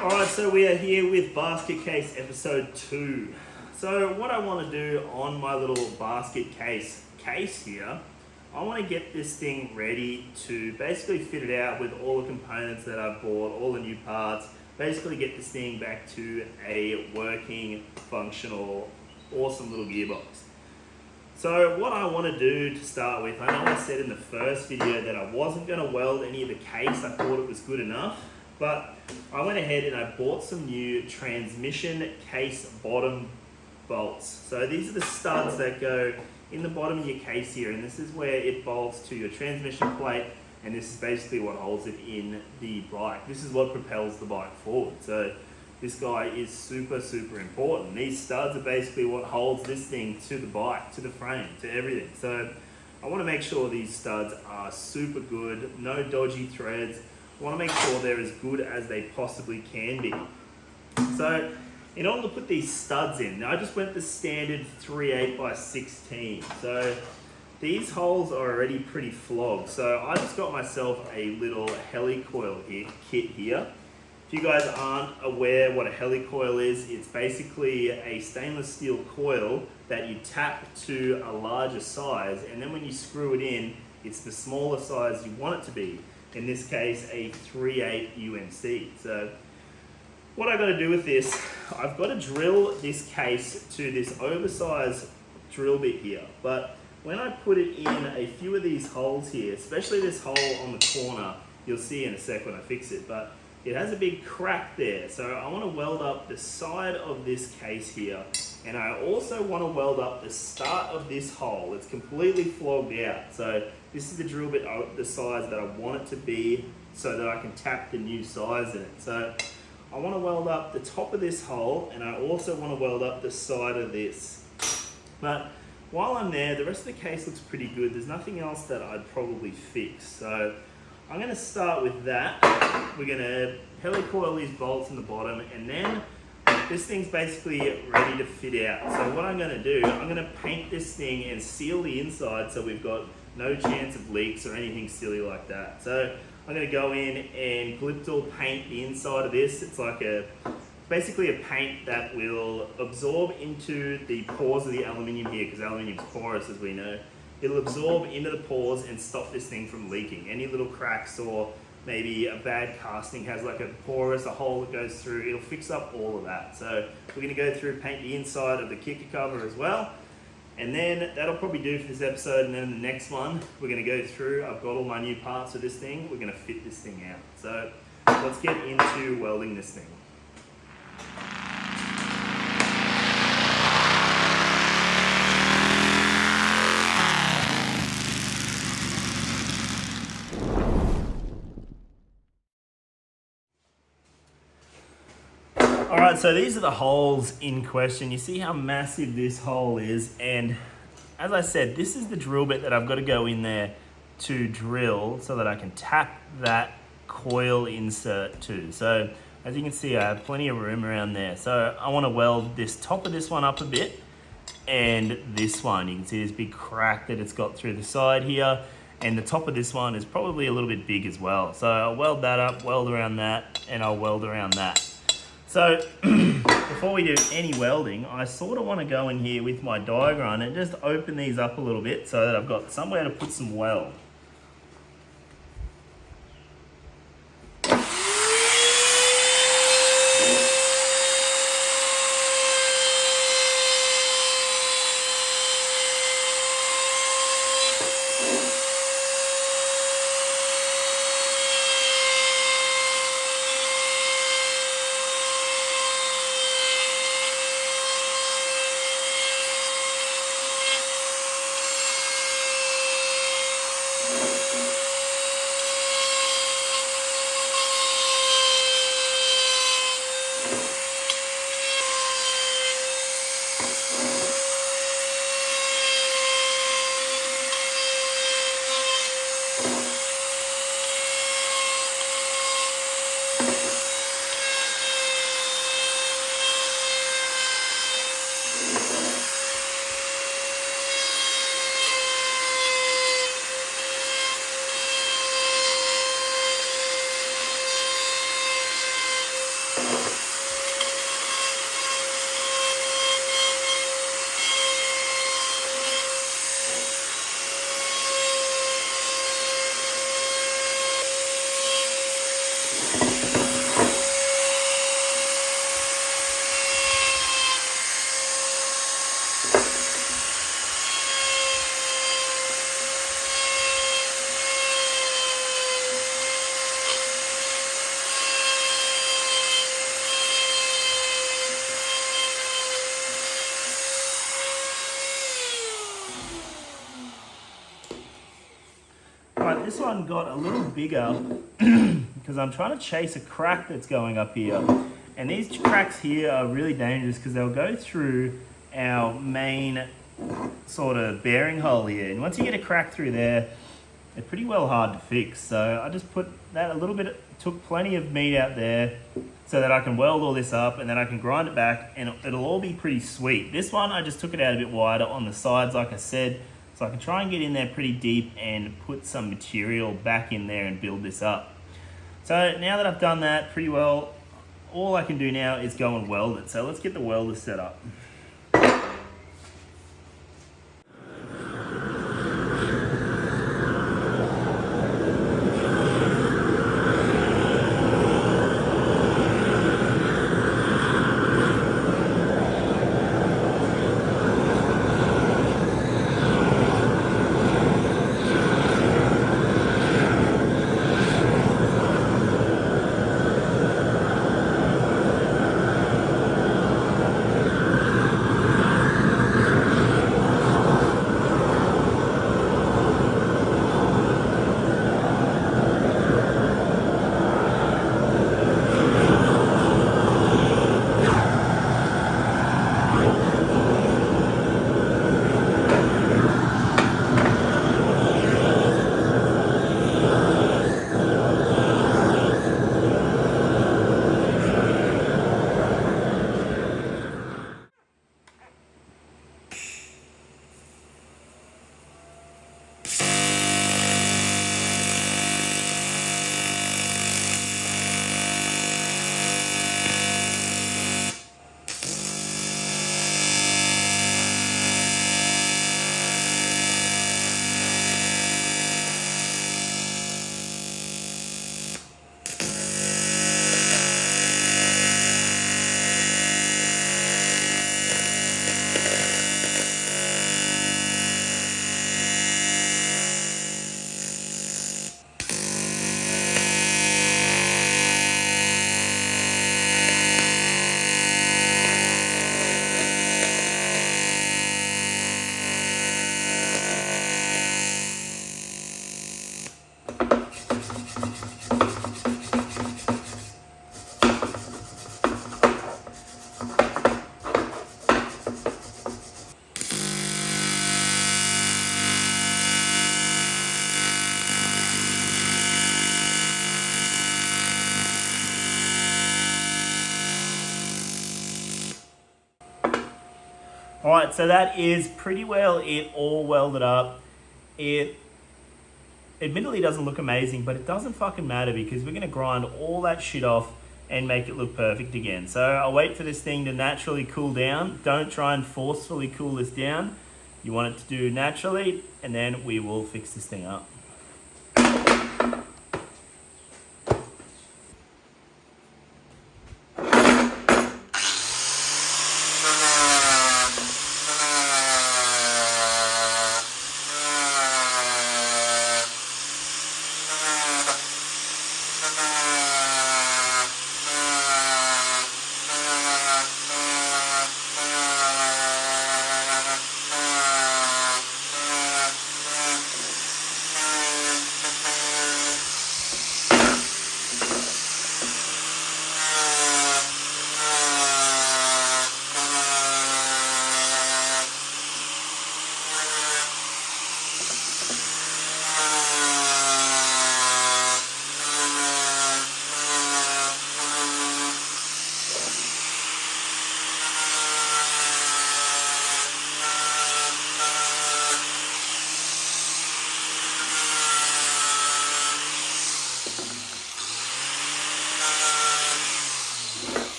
Alright, so we are here with basket case episode 2. So what I want to do on my little basket case here, I want to get this thing ready to basically fit it out with all the components that I've bought, all the new parts, basically get this thing back to a working, functional, awesome little gearbox. So what I want to do to start with, I know I said in the first video that I wasn't going to weld any of the case, I thought it was good enough. But I went ahead and I bought some new transmission case bottom bolts. So these are the studs that go in the bottom of your case here, and this is where it bolts to your transmission plate, and this is basically what holds it in the bike. This is what propels the bike forward. So this guy is super, super important. These studs are basically what holds this thing to the bike, to the frame, to everything. So I want to make sure these studs are super good, no dodgy threads. I want to make sure they're as good as they possibly can be. So in order to put these studs in, I just went the standard 3/8 by 16. So these holes are already pretty flogged. So I just got myself a little helicoil kit here. If you guys aren't aware what a helicoil is, it's basically a stainless steel coil that you tap to a larger size, and then when you screw it in, it's the smaller size you want it to be. In this case, a 3/8 UNC. So what I got to do with this, I've got to drill this case to this oversized drill bit here. But when I put it in a few of these holes here, especially this hole on the corner, you'll see in a sec when I fix it, but it has a big crack there. So I want to weld up the side of this case here. And I also want to weld up the start of this hole. It's completely flogged out. So this is the drill bit, the size that I want it to be so that I can tap the new size in it. So I want to weld up the top of this hole, and I also want to weld up the side of this. But while I'm there, the rest of the case looks pretty good. There's nothing else that I'd probably fix. So I'm going to start with that. We're going to helicoil these bolts in the bottom, and then this thing's basically ready to fit out. So what I'm going to do, I'm going to paint this thing and seal the inside so we've got no chance of leaks or anything silly like that. So I'm going to go in and Gliptal paint the inside of this. It's like basically a paint that will absorb into the pores of the aluminium here, because aluminium's porous, as we know. It'll absorb into the pores and stop this thing from leaking. Any little cracks, or maybe a bad casting has like a porous, a hole that goes through, it'll fix up all of that. So we're going to go through, paint the inside of the kicker cover as well. And then that'll probably do for this episode. And then in the next one, we're going to go through, I've got all my new parts for this thing, we're going to fit this thing out. So let's get into welding this thing. Alright, so these are the holes in question. You see how massive this hole is, and as I said, this is the drill bit that I've got to go in there to drill so that I can tap that coil insert to. So as you can see, I have plenty of room around there. So I want to weld this top of this one up a bit, and this one, you can see this big crack that it's got through the side here, and the top of this one is probably a little bit big as well. So I'll weld that up, weld around that, and I'll weld around that. So before we do any welding, I sort of want to go in here with my die grinder and just open these up a little bit so that I've got somewhere to put some weld. Right, this one got a little bigger because I'm trying to chase a crack that's going up here. And these cracks here are really dangerous because they'll go through our main sort of bearing hole here. And once you get a crack through there, they're pretty well hard to fix. So I just put that a little bit, took plenty of meat out there so that I can weld all this up and then I can grind it back and it'll all be pretty sweet. This one, I just took it out a bit wider on the sides, like I said, so I can try and get in there pretty deep and put some material back in there and build this up. So now that I've done that pretty well, all I can do now is go and weld it. So let's get the welder set up. All right, so that is pretty well it all welded up. It admittedly doesn't look amazing, but it doesn't fucking matter because we're gonna grind all that shit off and make it look perfect again. So I'll wait for this thing to naturally cool down. Don't try and forcefully cool this down. You want it to do naturally, and then we will fix this thing up.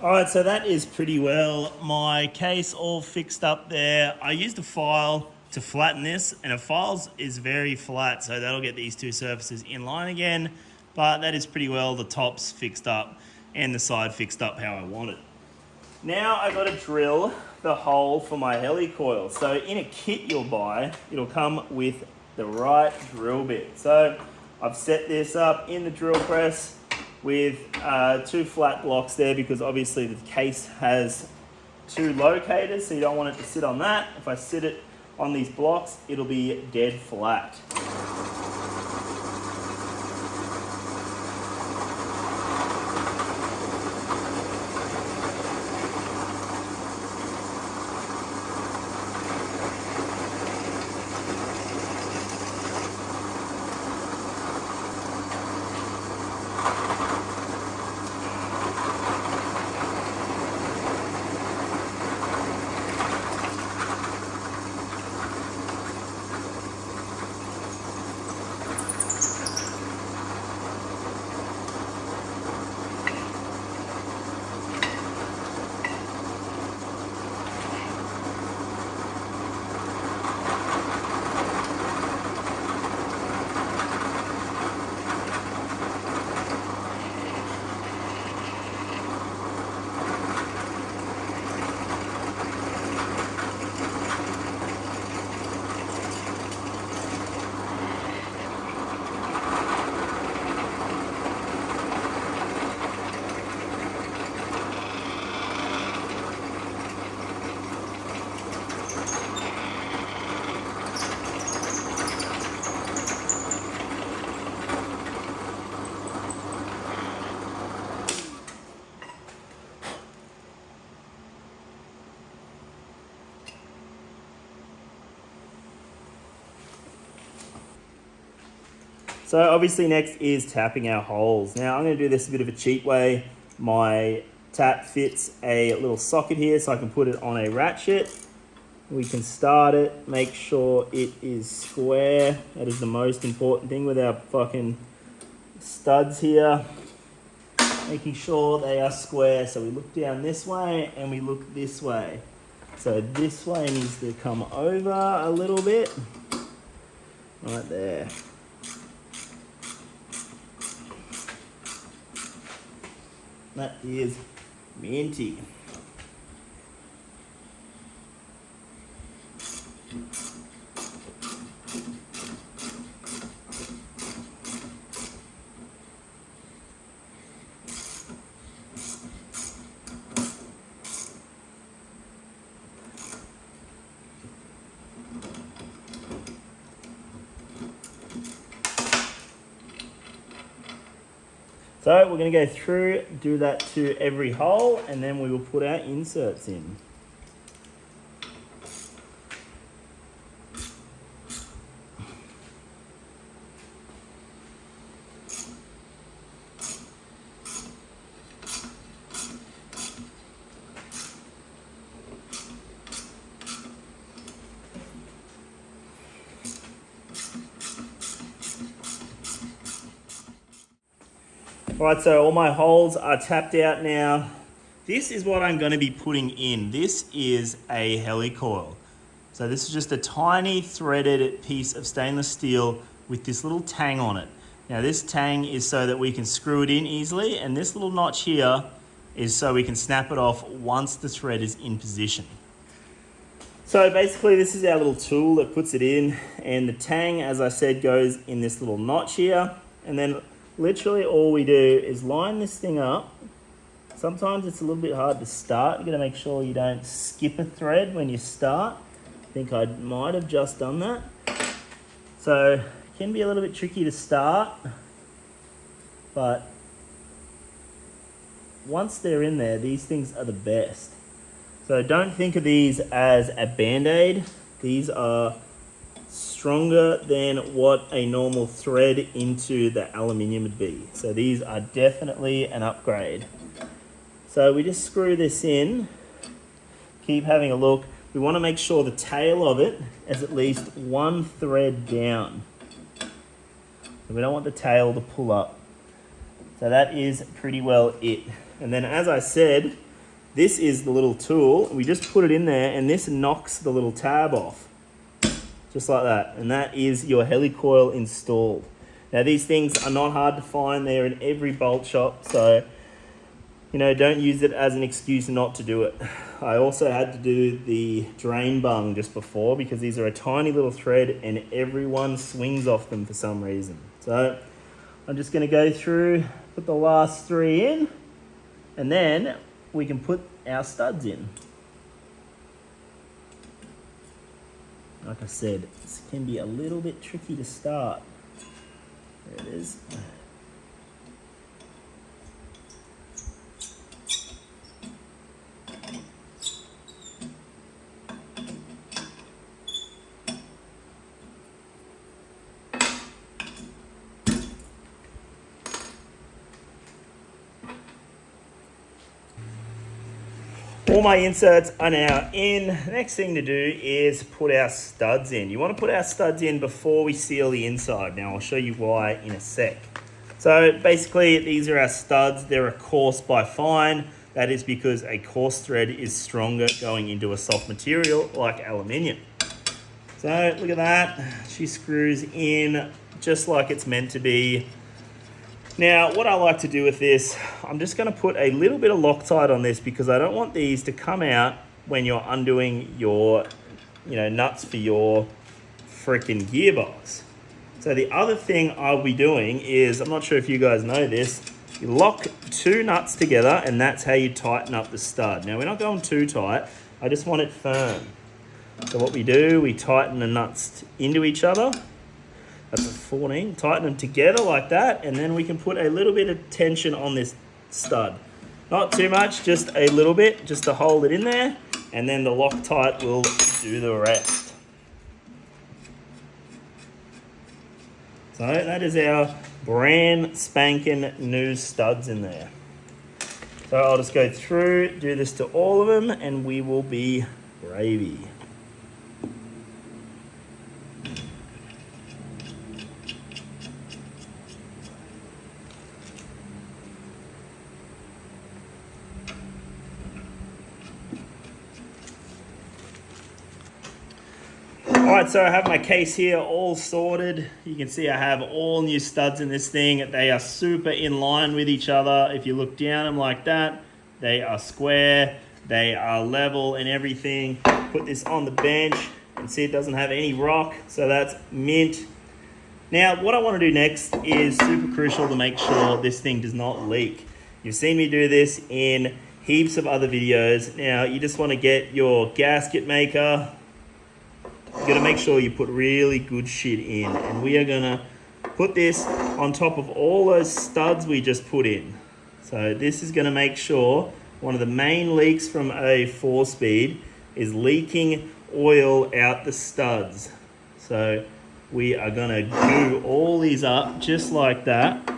All right, so that is pretty well my case all fixed up there. I used a file to flatten this, and a file is very flat, so that'll get these two surfaces in line again, but that is pretty well the tops fixed up and the side fixed up how I want it. Now I got to drill the hole for my helicoil. So in a kit you'll buy, it'll come with the right drill bit. So I've set this up in the drill press with two flat blocks there, because obviously the case has two locators, so you don't want it to sit on that. If I sit it on these blocks, it'll be dead flat. So obviously next is tapping our holes. Now I'm going to do this a bit of a cheap way. My tap fits a little socket here, so I can put it on a ratchet. We can start it, make sure it is square. That is the most important thing with our fucking studs here. Making sure they are square. So we look down this way and we look this way. So this way needs to come over a little bit. Right there. That is minty. So we're going to go through, do that to every hole, and then we will put our inserts in. Right, so all my holes are tapped out now. This is what I'm going to be putting in. This is a helicoil. So this is just a tiny threaded piece of stainless steel with this little tang on it. Now this tang is so that we can screw it in easily, and this little notch here is so we can snap it off once the thread is in position. So basically this is our little tool that puts it in, and the tang, as I said, goes in this little notch here, and then literally all we do is line this thing up. Sometimes it's a little bit hard to start. You've got to make sure you don't skip a thread when you start. I think I might have just done that. So it can be a little bit tricky to start, but once they're in there, these things are the best. So don't think of these as a band-aid. These are stronger than what a normal thread into the aluminium would be. So these are definitely an upgrade. So we just screw this in, keep having a look. We want to make sure the tail of it is at least one thread down. We don't want the tail to pull up. So that is pretty well it. And then, as I said, this is the little tool. We just put it in there and this knocks the little tab off. Just like that. And that is your helicoil installed. Now these things are not hard to find. They're in every bolt shop. So, you know, don't use it as an excuse not to do it. I also had to do the drain bung just before because these are a tiny little thread and everyone swings off them for some reason. So I'm just going to go through, put the last 3 in, and then we can put our studs in. Like I said, this can be a little bit tricky to start. There it is. All my inserts are now in. The next thing to do is put our studs in. You want to put our studs in before we seal the inside. Now I'll show you why in a sec. So basically these are our studs. They're a coarse by fine. That is because a coarse thread is stronger going into a soft material like aluminium. So look at that. She screws in just like it's meant to be. Now, what I like to do with this, I'm just going to put a little bit of Loctite on this because I don't want these to come out when you're undoing your, nuts for your freaking gearbox. So the other thing I'll be doing is, I'm not sure if you guys know this, you lock 2 nuts together and that's how you tighten up the stud. Now, we're not going too tight. I just want it firm. So what we do, we tighten the nuts into each other. That's a 14. Tighten them together like that, and then we can put a little bit of tension on this stud. Not too much, just a little bit, just to hold it in there, and then the Loctite will do the rest. So that is our brand spanking new studs in there. So I'll just go through, do this to all of them, and we will be gravy. Alright, so I have my case here all sorted. You can see I have all new studs in this thing. They are super in line with each other. If you look down them like that, they are square, they are level and everything. Put this on the bench and see it doesn't have any rock, so that's mint. Now, what I want to do next is super crucial to make sure this thing does not leak. You've seen me do this in heaps of other videos. Now, you just want to get your gasket maker. You got to make sure you put really good shit in, and we are gonna put this on top of all those studs we just put in. So this is gonna make sure one of the main leaks from a 4-speed is leaking oil out the studs. So we are gonna glue all these up just like that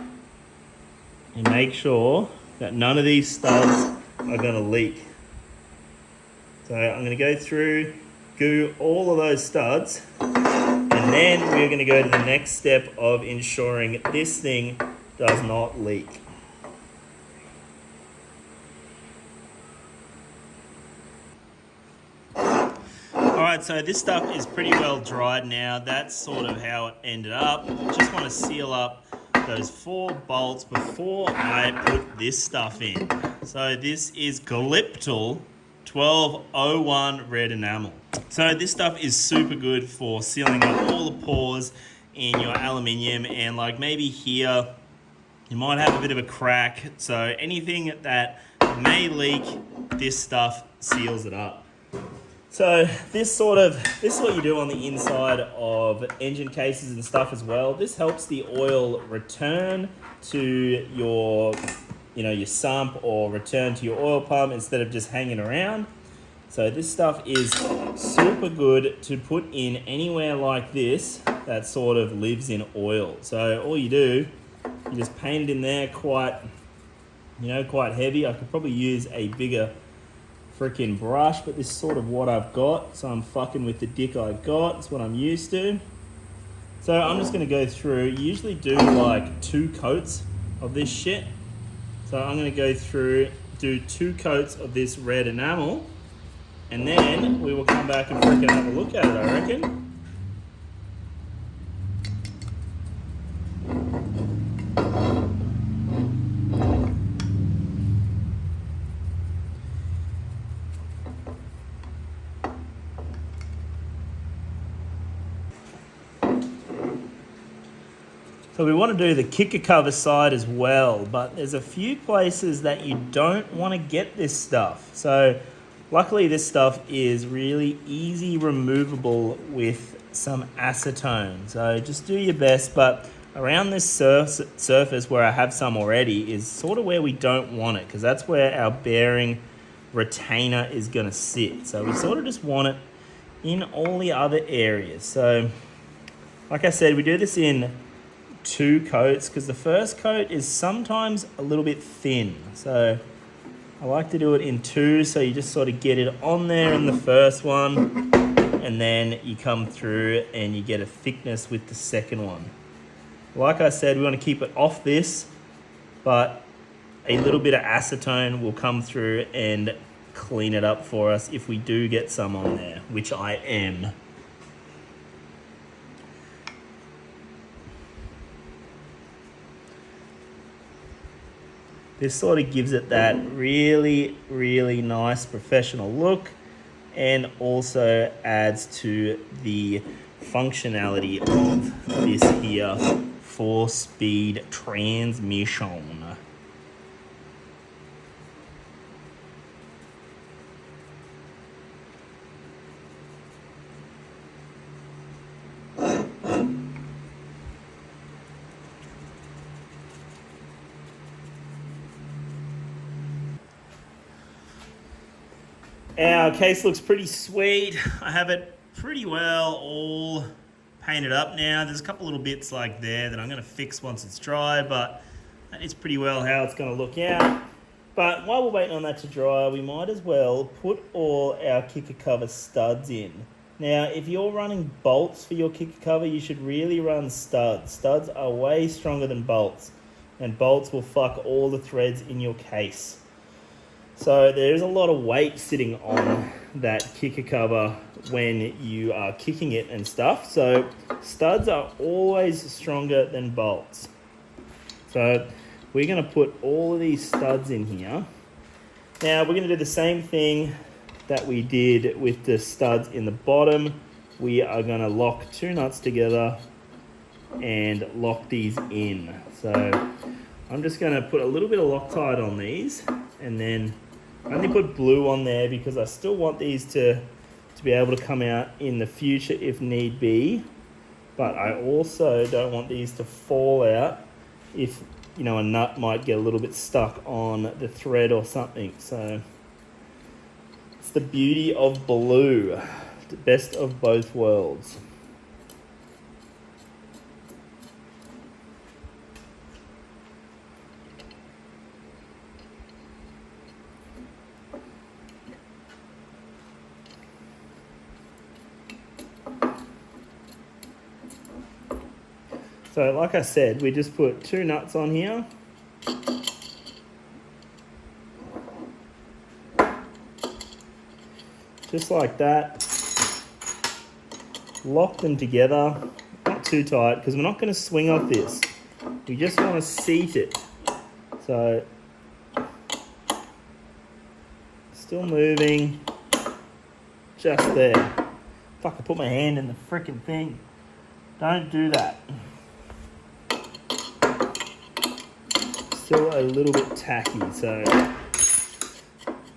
and make sure that none of these studs are gonna leak. So I'm gonna go through, glue all of those studs, and then we're going to go to the next step of ensuring this thing does not leak. Alright, so this stuff is pretty well dried now. That's sort of how it ended up. Just want to seal up those 4 bolts before I put this stuff in. So this is Glyptal 1201 red enamel. So this stuff is super good for sealing up all the pores in your aluminium, and like maybe here you might have a bit of a crack. So anything that may leak, this stuff seals it up. So this is what you do on the inside of engine cases and stuff as well. This helps the oil return to your your sump or return to your oil pump instead of just hanging around. So this stuff is super good to put in anywhere like this that sort of lives in oil. So all you do, you just paint it in there quite heavy. I could probably use a bigger freaking brush, but this is sort of what I've got. So I'm fucking with the dick I've got. It's what I'm used to. So I'm just gonna go through, usually do like 2 coats of this shit. So I'm going to go through do 2 coats of this red enamel, and then we will come back and freaking have a look at it, I reckon. So we want to do the kicker cover side as well, but there's a few places that you don't want to get this stuff. So luckily this stuff is really easy removable with some acetone. So just do your best, but around this surface where I have some already is sort of where we don't want it, because that's where our bearing retainer is going to sit. So we sort of just want it in all the other areas. So like I said, we do this in 2 coats because the first coat is sometimes a little bit thin. So I like to do it in 2, so you just sort of get it on there in the first one, and then you come through and you get a thickness with the second one. Like I said, we want to keep it off this, but a little bit of acetone will come through and clean it up for us if we do get some on there, which I am. This sort of gives it that really, really nice professional look, and also adds to the functionality of this here 4-speed transmission. Our case looks pretty sweet. I have it pretty well all painted up now. There's a couple little bits like there that I'm going to fix once it's dry, but that is pretty well how it's going to look out. But while we're waiting on that to dry, we might as well put all our kicker cover studs in. Now, if you're running bolts for your kicker cover, you should really run studs. Studs are way stronger than bolts, and bolts will fuck all the threads in your case. So there's a lot of weight sitting on that kicker cover when you are kicking it and stuff. So studs are always stronger than bolts. So we're going to put all of these studs in here. Now we're going to do the same thing that we did with the studs in the bottom. We are going to lock 2 nuts together and lock these in. So I'm just going to put a little bit of Loctite on these, and then I only put blue on there because I still want these to be able to come out in the future if need be. But I also don't want these to fall out if, you know, a nut might get a little bit stuck on the thread or something. So it's the beauty of blue, the best of both worlds. So like I said, we just put 2 nuts on here. Just like that. Lock them together, not too tight, because we're not going to swing off this. We just want to seat it. So, still moving, just there. Fuck, I put my hand in the frickin' thing. Don't do that. Still a little bit tacky, so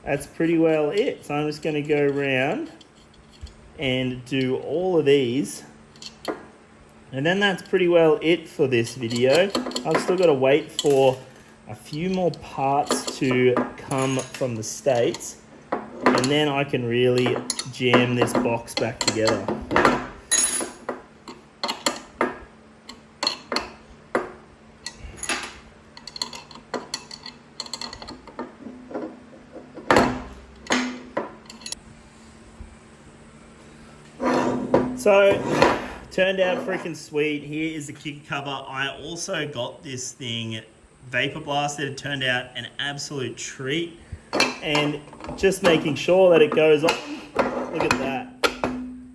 that's pretty well it. So I'm just going to go around and do all of these, and then that's pretty well it for this video. I've still got to wait for a few more parts to come from the States, and then I can really jam this box back together. So, turned out freaking sweet. Here is the kicker cover. I also got this thing vapor blasted. It turned out an absolute treat. and just making sure that it goes on. Look at that.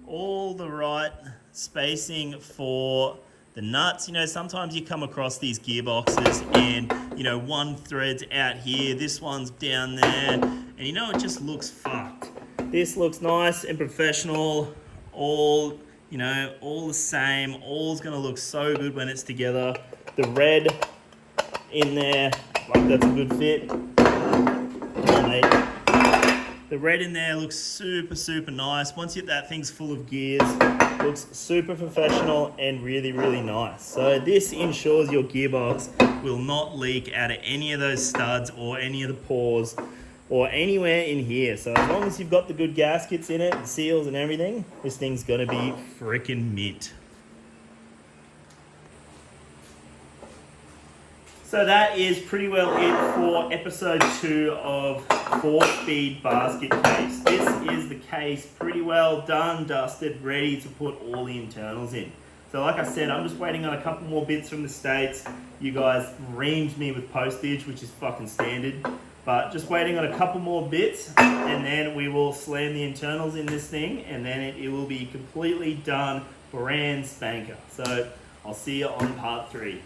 All the right spacing for the nuts. You know, sometimes you come across these gearboxes and, you know, one thread's out here, this one's down there, and you know, it just looks fucked. This looks nice and professional, all, you know, all the same. All's gonna look so good when it's together. The red in there, like that's a good fit. The red in there looks super, super nice. Once that thing's full of gears, looks super professional and really, really nice. So this ensures your gearbox will not leak out of any of those studs or any of the pores or anywhere in here. So as long as you've got the good gaskets in it, the seals and everything, this thing's gonna be freaking mint. So that is pretty well it for episode 2 of 4-speed basket case. This is the case pretty well done, dusted, ready to put all the internals in. So like I said, I'm just waiting on a couple more bits from the States. You guys reamed me with postage, which is fucking standard. But just waiting on a couple more bits, and then we will slam the internals in this thing, and then it will be completely done, brand spanker. So I'll see you on part 3.